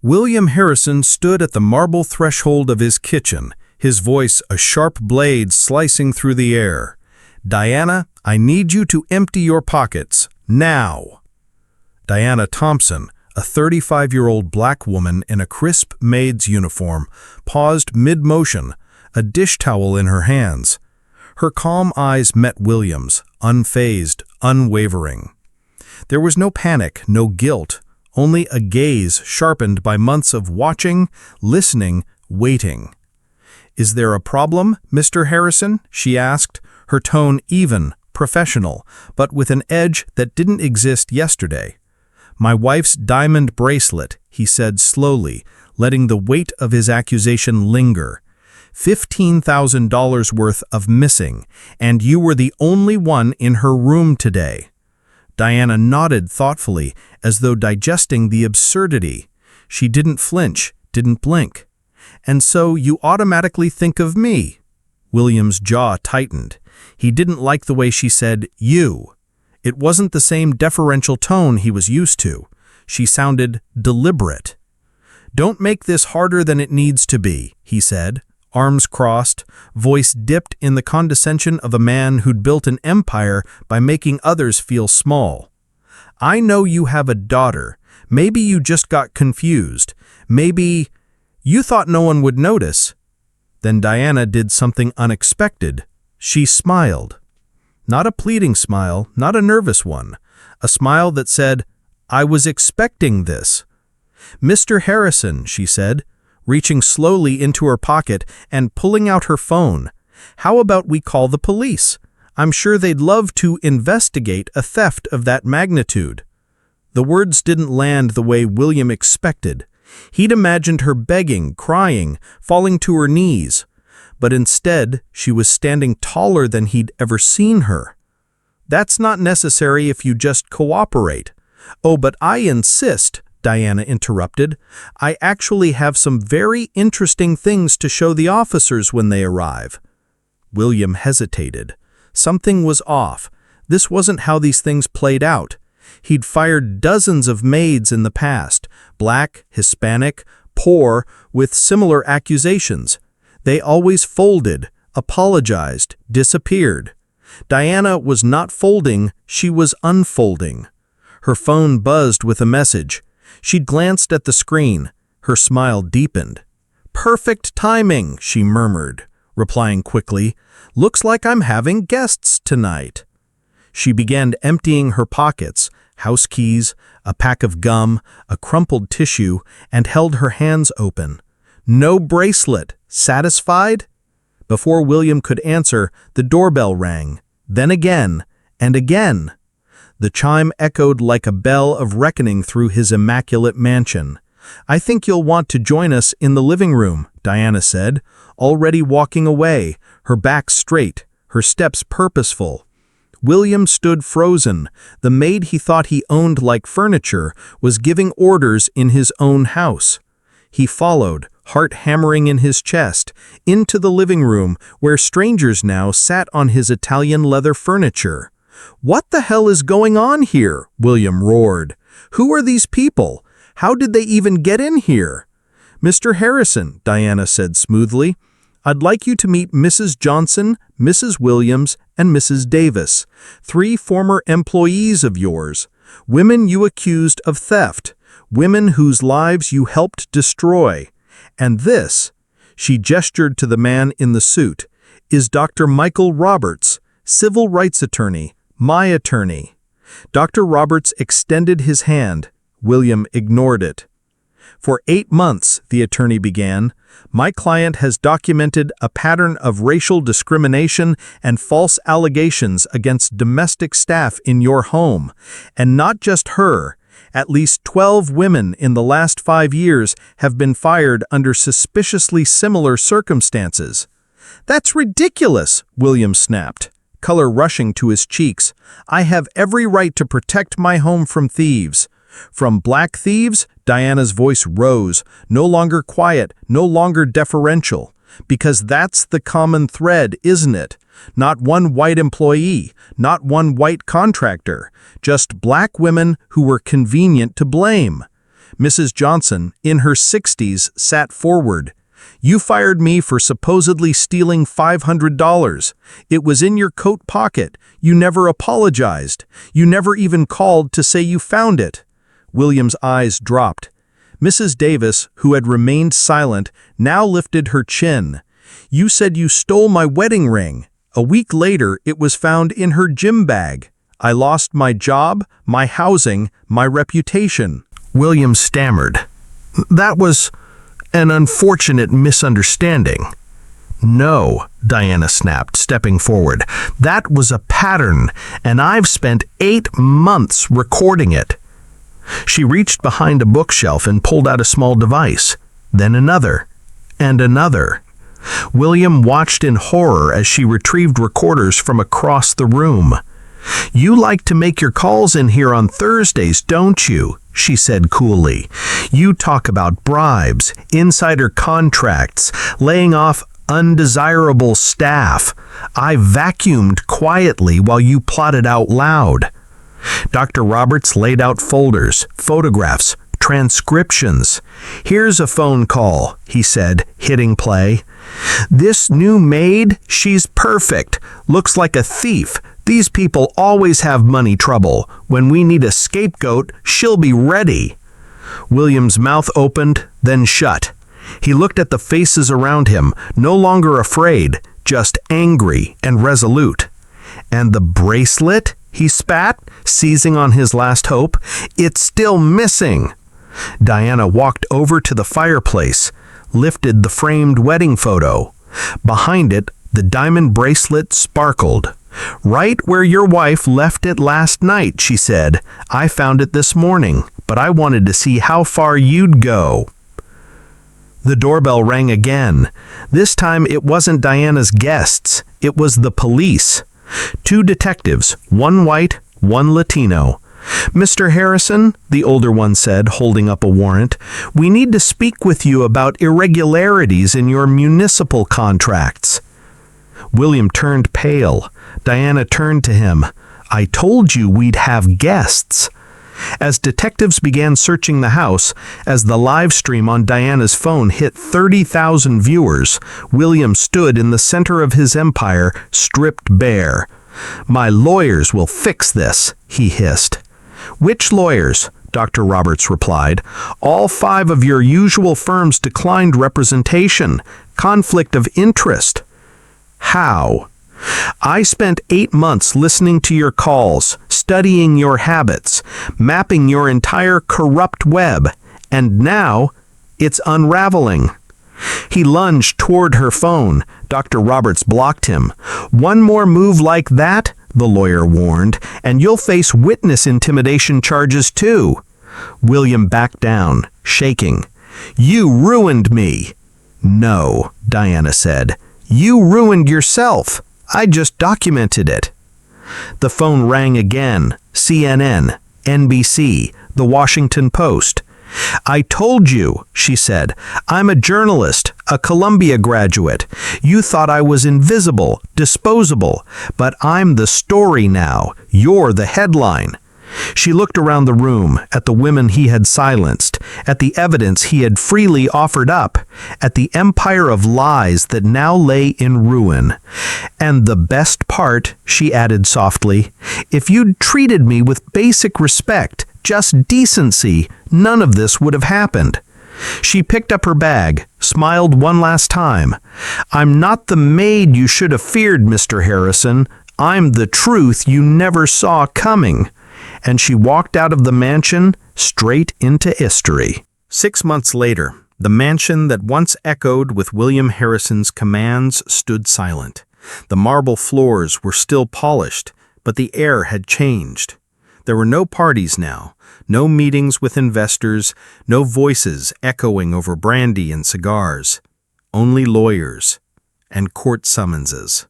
William Harrison stood at the marble threshold of his kitchen, his voice a sharp blade slicing through the air. "Diana, I need you to empty your pockets, now." Diana Thompson, a 35-year-old black woman in a crisp maid's uniform, paused mid-motion, a dish towel in her hands. Her calm eyes met William's, unfazed, unwavering. There was no panic, no guilt, only a gaze sharpened by months of watching, listening, waiting. "Is there a problem, Mr. Harrison?" she asked, her tone even, professional, but with an edge that didn't exist yesterday. "My wife's diamond bracelet," he said slowly, letting the weight of his accusation linger. $15,000 worth of missing, and you were the only one in her room today. Diana nodded thoughtfully, as though digesting the absurdity. She didn't flinch, didn't blink. "And so you automatically think of me?" William's jaw tightened. He didn't like the way she said, "you." It wasn't the same deferential tone he was used to. She sounded deliberate. "Don't make this harder than it needs to be," he said, arms crossed, voice dipped in the condescension of a man who'd built an empire by making others feel small. "I know you have a daughter. Maybe you just got confused. Maybe you thought no one would notice." Then Diana did something unexpected. She smiled. Not a pleading smile, not a nervous one. A smile that said, "I was expecting this." "Mr. Harrison," she said, reaching slowly into her pocket and pulling out her phone. "How about we call the police? I'm sure they'd love to investigate a theft of that magnitude." The words didn't land the way William expected. He'd imagined her begging, crying, falling to her knees. But instead, she was standing taller than he'd ever seen her. "That's not necessary if you just cooperate." "Oh, but I insist," Diana interrupted. "I actually have some very interesting things to show the officers when they arrive." William hesitated. Something was off. This wasn't how these things played out. He'd fired dozens of maids in the past, black, Hispanic, poor, with similar accusations. They always folded, apologized, disappeared. Diana was not folding, she was unfolding. Her phone buzzed with a message. She glanced at the screen. Her smile deepened. "Perfect timing," she murmured, replying quickly. "Looks like I'm having guests tonight." She began emptying her pockets, house keys, a pack of gum, a crumpled tissue, and held her hands open. "No bracelet. Satisfied?" Before William could answer, the doorbell rang. Then again, and again. The chime echoed like a bell of reckoning through his immaculate mansion. "I think you'll want to join us in the living room," Diana said, already walking away, her back straight, her steps purposeful. William stood frozen. The maid he thought he owned like furniture was giving orders in his own house. He followed, heart hammering in his chest, into the living room where strangers now sat on his Italian leather furniture. "What the hell is going on here?" William roared. "Who are these people? How did they even get in here?" "Mr. Harrison," Diana said smoothly, "I'd like you to meet Mrs. Johnson, Mrs. Williams, and Mrs. Davis, 3 former employees of yours, women you accused of theft, women whose lives you helped destroy. And this," she gestured to the man in the suit, "is Dr. Michael Roberts, civil rights attorney, my attorney." Dr. Roberts extended his hand. William ignored it. "For 8 months," the attorney began, "my client has documented a pattern of racial discrimination and false allegations against domestic staff in your home. And not just her. At least 12 women in the last 5 years have been fired under suspiciously similar circumstances." "That's ridiculous," William snapped, color rushing to his cheeks. "I have every right to protect my home from thieves." "From black thieves?" Diana's voice rose, no longer quiet, no longer deferential. "Because that's the common thread, isn't it? Not one white employee, not one white contractor, just black women who were convenient to blame." Mrs. Johnson, in her 60s, sat forward. "You fired me for supposedly stealing $500. It was in your coat pocket. You never apologized. You never even called to say you found it." William's eyes dropped. Mrs. Davis, who had remained silent, now lifted her chin. "You said you stole my wedding ring. A week later, it was found in her gym bag. I lost my job, my housing, my reputation." William stammered. "That was an unfortunate misunderstanding." "No," Diana snapped, stepping forward. "That was a pattern, and I've spent 8 months recording it." She reached behind a bookshelf and pulled out a small device, then another, and another. William watched in horror as she retrieved recorders from across the room. "You like to make your calls in here on Thursdays, don't you?" she said coolly. "You talk about bribes, insider contracts, laying off undesirable staff. I vacuumed quietly while you plotted out loud." Dr. Roberts laid out folders, photographs, transcriptions. "Here's a phone call," he said, hitting play. "This new maid, she's perfect. Looks like a thief. These people always have money trouble. When we need a scapegoat, she'll be ready." William's mouth opened, then shut. He looked at the faces around him, no longer afraid, just angry and resolute. "And the bracelet?" he spat, seizing on his last hope. "It's still missing." Diana walked over to the fireplace, lifted the framed wedding photo. Behind it, the diamond bracelet sparkled. "Right where your wife left it last night," she said. "I found it this morning, but I wanted to see how far you'd go." The doorbell rang again. This time it wasn't Diana's guests, it was the police. 2 detectives, one white, one Latino. "Mr. Harrison," the older one said, holding up a warrant, "we need to speak with you about irregularities in your municipal contracts." William turned pale. Diana turned to him. "I told you we'd have guests." As detectives began searching the house, as the live stream on Diana's phone hit 30,000 viewers, William stood in the center of his empire, stripped bare. "My lawyers will fix this," he hissed. "Which lawyers?" Dr. Roberts replied. "All 5 of your usual firms declined representation. Conflict of interest." "How?" "I spent 8 months listening to your calls, studying your habits, mapping your entire corrupt web, and now it's unraveling." He lunged toward her phone. Dr. Roberts blocked him. "One more move like that," the lawyer warned, "and you'll face witness intimidation charges too." William backed down, shaking. "You ruined me." "No," Diana said. "You ruined yourself. I just documented it." The phone rang again. CNN, NBC, The Washington Post. "I told you," she said. "I'm a journalist, a Columbia graduate. You thought I was invisible, disposable, but I'm the story now. You're the headline." She looked around the room, at the women he had silenced, at the evidence he had freely offered up, at the empire of lies that now lay in ruin. "And the best part," she added softly, "if you'd treated me with basic respect, just decency, none of this would have happened." She picked up her bag, smiled one last time. "I'm not the maid you should have feared, Mr. Harrison. I'm the truth you never saw coming." And she walked out of the mansion straight into history. 6 months later, the mansion that once echoed with William Harrison's commands stood silent. The marble floors were still polished, but the air had changed. There were no parties now, no meetings with investors, no voices echoing over brandy and cigars, only lawyers and court summonses.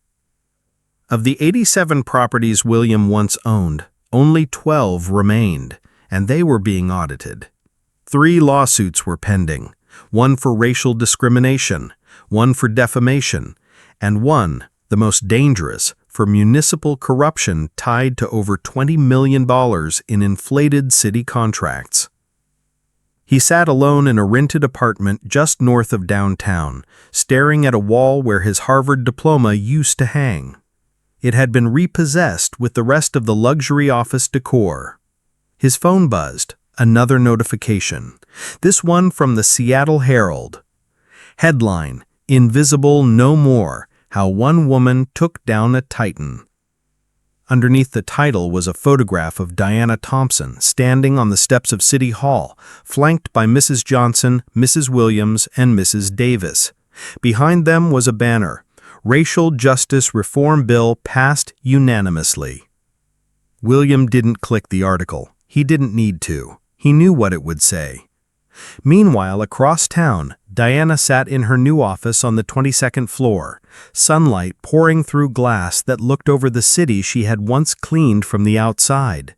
Of the 87 properties William once owned, only 12 remained, and they were being audited. 3 lawsuits were pending, one for racial discrimination, one for defamation, and one, the most dangerous, for municipal corruption tied to over $20 million in inflated city contracts. He sat alone in a rented apartment just north of downtown, staring at a wall where his Harvard diploma used to hang. It had been repossessed with the rest of the luxury office decor. His phone buzzed, another notification. This one from the Seattle Herald. Headline, "Invisible No More, How One Woman Took Down a Titan." Underneath the title was a photograph of Diana Thompson standing on the steps of City Hall, flanked by Mrs. Johnson, Mrs. Williams, and Mrs. Davis. Behind them was a banner, "Racial Justice Reform Bill Passed Unanimously." William didn't click the article. He didn't need to. He knew what it would say. Meanwhile, across town, Diana sat in her new office on the 22nd floor, sunlight pouring through glass that looked over the city she had once cleaned from the outside.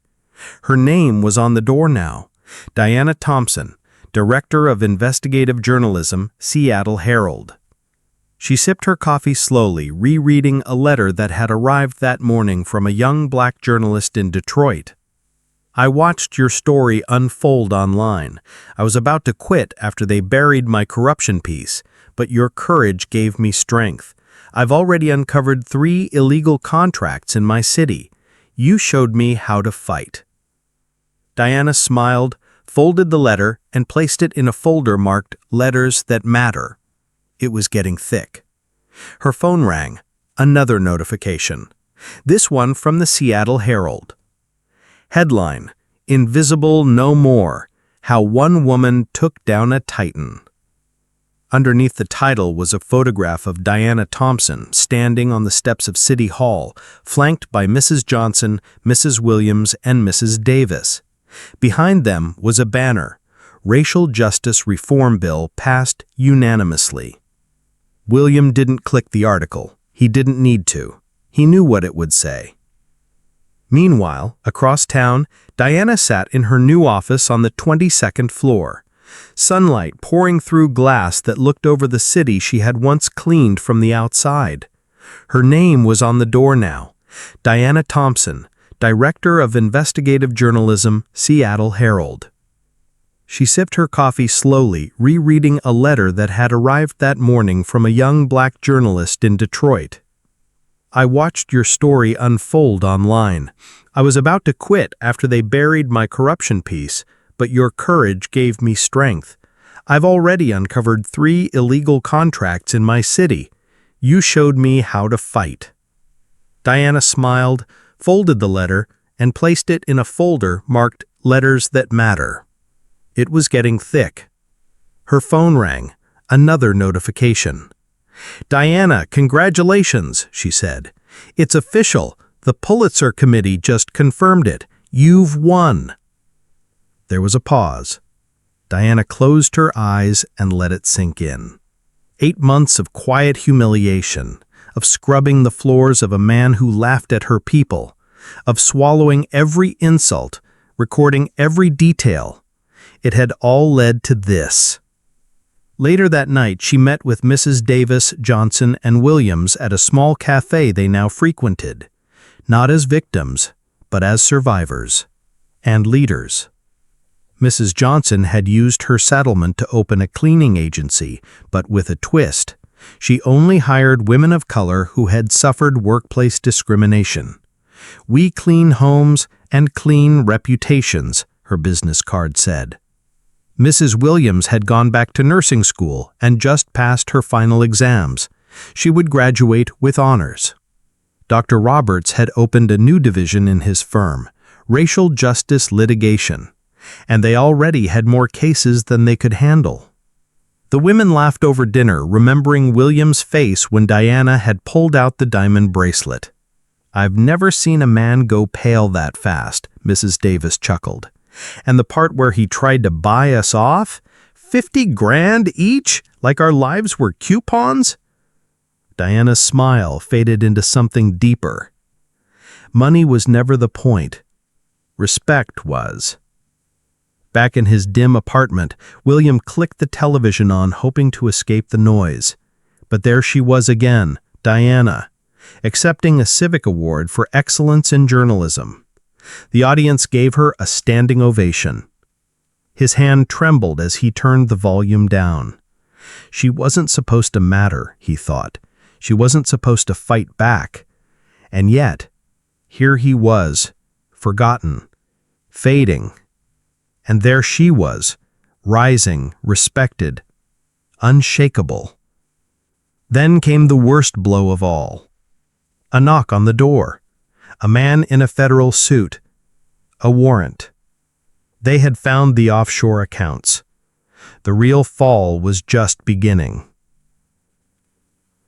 Her name was on the door now, Diana Thompson, Director of Investigative Journalism, Seattle Herald. She sipped her coffee slowly, rereading a letter that had arrived that morning from a young black journalist in Detroit. "I watched your story unfold online. I was about to quit after they buried my corruption piece, but your courage gave me strength. I've already uncovered 3 illegal contracts in my city. You showed me how to fight." Diana smiled, folded the letter, and placed it in a folder marked "Letters That Matter." It was getting thick. Her phone rang, another notification. This one from the Seattle Herald. Headline, "Invisible No More, How One Woman Took Down a Titan." Underneath the title was a photograph of Diana Thompson standing on the steps of City Hall, flanked by Mrs. Johnson, Mrs. Williams, and Mrs. Davis. Behind them was a banner, "Racial Justice Reform Bill Passed Unanimously." William didn't click the article. He didn't need to. He knew what it would say. Meanwhile, across town, Diana sat in her new office on the 22nd floor, sunlight pouring through glass that looked over the city she had once cleaned from the outside. Her name was on the door now, Diana Thompson, Director of Investigative Journalism, Seattle Herald. She sipped her coffee slowly, rereading a letter that had arrived that morning from a young black journalist in Detroit. "I watched your story unfold online. I was about to quit after they buried my corruption piece, but your courage gave me strength. I've already uncovered 3 illegal contracts in my city. You showed me how to fight." Diana smiled, folded the letter, and placed it in a folder marked "Letters That Matter." It was getting thick. Her phone rang, another notification. "Diana, congratulations," she said. "It's official. The Pulitzer Committee just confirmed it. You've won." There was a pause. Diana closed her eyes and let it sink in. 8 months of quiet humiliation, of scrubbing the floors of a man who laughed at her people, of swallowing every insult, recording every detail. It had all led to this. Later that night, she met with Mrs. Davis, Johnson, and Williams at a small cafe they now frequented, not as victims, but as survivors and leaders. Mrs. Johnson had used her settlement to open a cleaning agency, but with a twist. She only hired women of color who had suffered workplace discrimination. "We clean homes and clean reputations," her business card said. Mrs. Williams had gone back to nursing school and just passed her final exams. She would graduate with honors. Dr. Roberts had opened a new division in his firm, Racial Justice Litigation, and they already had more cases than they could handle. The women laughed over dinner, remembering William's face when Diana had pulled out the diamond bracelet. "I've never seen a man go pale that fast," Mrs. Davis chuckled. "And the part where he tried to buy us off? 50 grand each, like our lives were coupons?" Diana's smile faded into something deeper. Money was never the point. Respect was. Back in his dim apartment, William clicked the television on, hoping to escape the noise. But there she was again, Diana, accepting a civic award for excellence in journalism. The audience gave her a standing ovation. His hand trembled as he turned the volume down. She wasn't supposed to matter, he thought. She wasn't supposed to fight back. And yet, here he was, forgotten, fading. And there she was, rising, respected, unshakable. Then came the worst blow of all. A knock on the door. A man in a federal suit. A warrant. They had found the offshore accounts. The real fall was just beginning.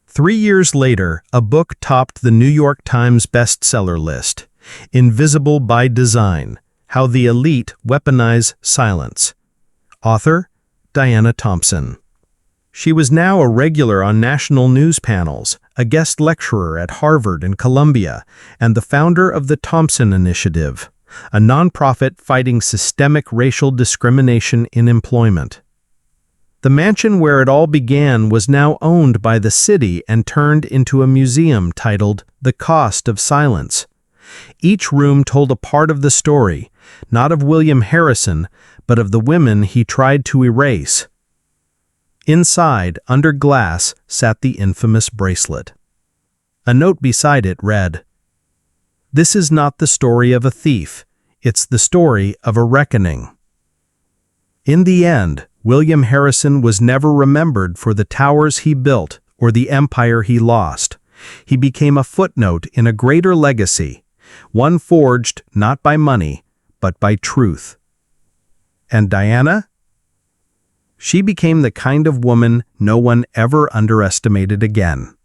3 years later, a book topped the New York Times bestseller list. Invisible by Design: How the Elite Weaponize Silence. Author, Diana Thompson. She was now a regular on national news panels, a guest lecturer at Harvard and Columbia, and the founder of the Thompson Initiative, a nonprofit fighting systemic racial discrimination in employment. The mansion where it all began was now owned by the city and turned into a museum titled The Cost of Silence. Each room told a part of the story, not of William Harrison, but of the women he tried to erase. Inside, under glass, sat the infamous bracelet. A note beside it read, "This is not the story of a thief, it's the story of a reckoning." In the end, William Harrison was never remembered for the towers he built or the empire he lost. He became a footnote in a greater legacy, one forged not by money, but by truth. And Diana? She became the kind of woman no one ever underestimated again.